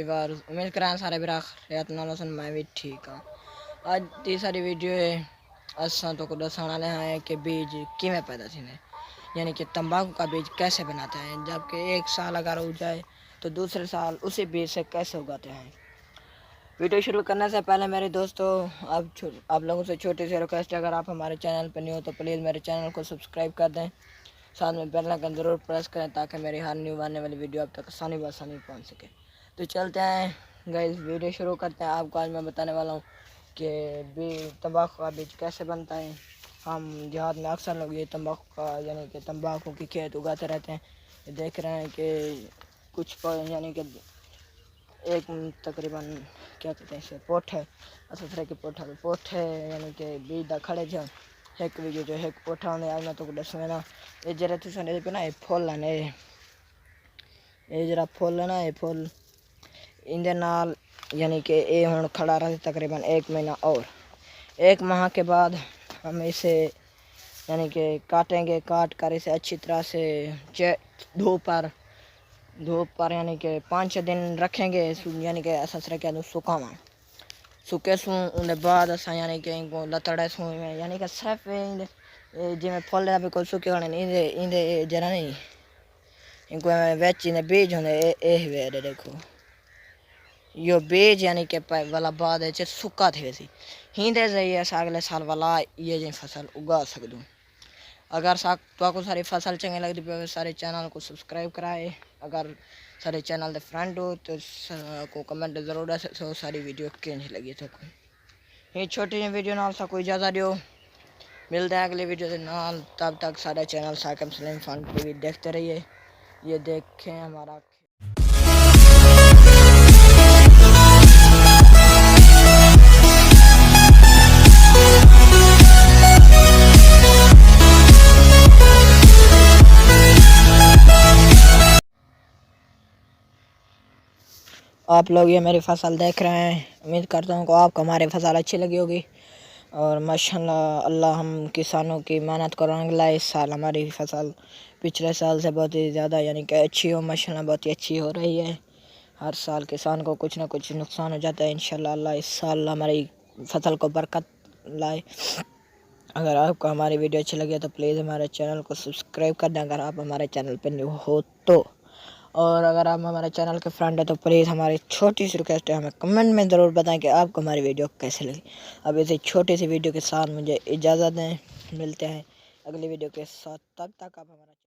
परिवार उम्मीद करां सारे बिरा खैरियत नाल सन मैं भी ठीक हाँ। आज दी सारी वीडियो है असां तो को दसाने वाले हैं कि बीज किमें पैदा थींदे, यानी कि तंबाकू का बीज कैसे बनाते हैं, जबकि एक साल अगर उग जाए तो दूसरे साल उसी बीज से कैसे उगाते हैं। वीडियो शुरू करने से पहले मेरे दोस्तों आप लोगों से छोटी सी रिक्वेस्ट है, अगर आप हमारे चैनल पर नहीं हो तो प्लीज़ मेरे चैनल को सब्सक्राइब कर दें, साथ में बेल आइकन ज़रूर प्रेस करें ताकि मेरी हर न्यू आने वाली वीडियो आप तक आसानी पहुंच सके। तो चलते हैं गाइस, वीडियो शुरू करते हैं। आपको आज मैं बताने वाला हूँ कि तंबाकू का बीज कैसे बनता है। हम देहात में अक्सर लोग ये तंबाकू का यानी कि तंबाकू की खेत उगाते रहते हैं। ये देख रहे हैं कि कुछ यानी कि एक तकरीबन क्या कहते हैं इसे पोठ है असल तरह की पोठ है यानी कि बीज दा खड़े जो एक बीज जो एक पोठा होने आज मैं तो दसवें ना ये जरा तुम ने पे ना ये फुल है ये जरा फुल है ना ये फुल इंदे नाल यानी कि ये हुण खड़ा रहे तकरीबन 1 महीना और 1 माह के बाद हम इसे यानी कि काटेंगे। काट कर इसे अच्छी तरह से धूप पर यानी कि 5-6 दिन रखेंगे, यानी कि अस क्या सुकावा सुके सूँ उन्हें बाद अस यानी कि इनको लतड़े सूँ यानी कि सिर्फ जिमें फल भी कोई सुके होने इंदे जरा नहीं इनको बेच इन्हें बीज होने वेरे देखो यो बीज यानी कि वाला बाद सुक्का थे वैसी हिंदे जाइए अगले साल वाला ये जी फसल उगा सकूँ। अगर तो सारी फसल चंगी लगती पे सारे चैनल को सब्सक्राइब कराए, अगर सारे चैनल के फ्रेंड हो तो को कमेंट जरूर दे सो सारी वीडियो किंज लगी तो ये छोटी सी वीडियो नाल सा कोई ज़्यादा दियो। मिलते हैं अगली वीडियो के नाल, तब तक सारे channel Saqib Saleem fun TV देखते रहिए। ये देखें हमारा आप लोग ये मेरी फसल देख रहे हैं। उम्मीद करता हूँ कि आपको हमारी फसल अच्छी लगी होगी और माशाल्लाह अल्लाह हम किसानों की मेहनत करेंगे। इस साल हमारी फसल पिछले साल से बहुत ही ज़्यादा यानी कि अच्छी हो माशाल्लाह बहुत ही अच्छी हो रही है। हर साल किसान को कुछ ना कुछ नुकसान हो जाता है। इंशाल्लाह अल्लाह इस साल हमारी फसल को बरकत लाए। अगर आपको हमारी वीडियो अच्छी लगी तो प्लीज़ हमारे चैनल को सब्सक्राइब कर दें अगर आप हमारे चैनल पर न्यू हो तो, और अगर आप हमारे चैनल के फ्रेंड है तो प्लीज़ हमारी छोटी सी रिक्वेस्ट है, हमें कमेंट में ज़रूर बताएं कि आपको हमारी वीडियो कैसी लगी। अब इसी छोटी सी वीडियो के साथ मुझे इजाज़त दें, मिलते हैं अगली वीडियो के साथ, तब तक आप हमारा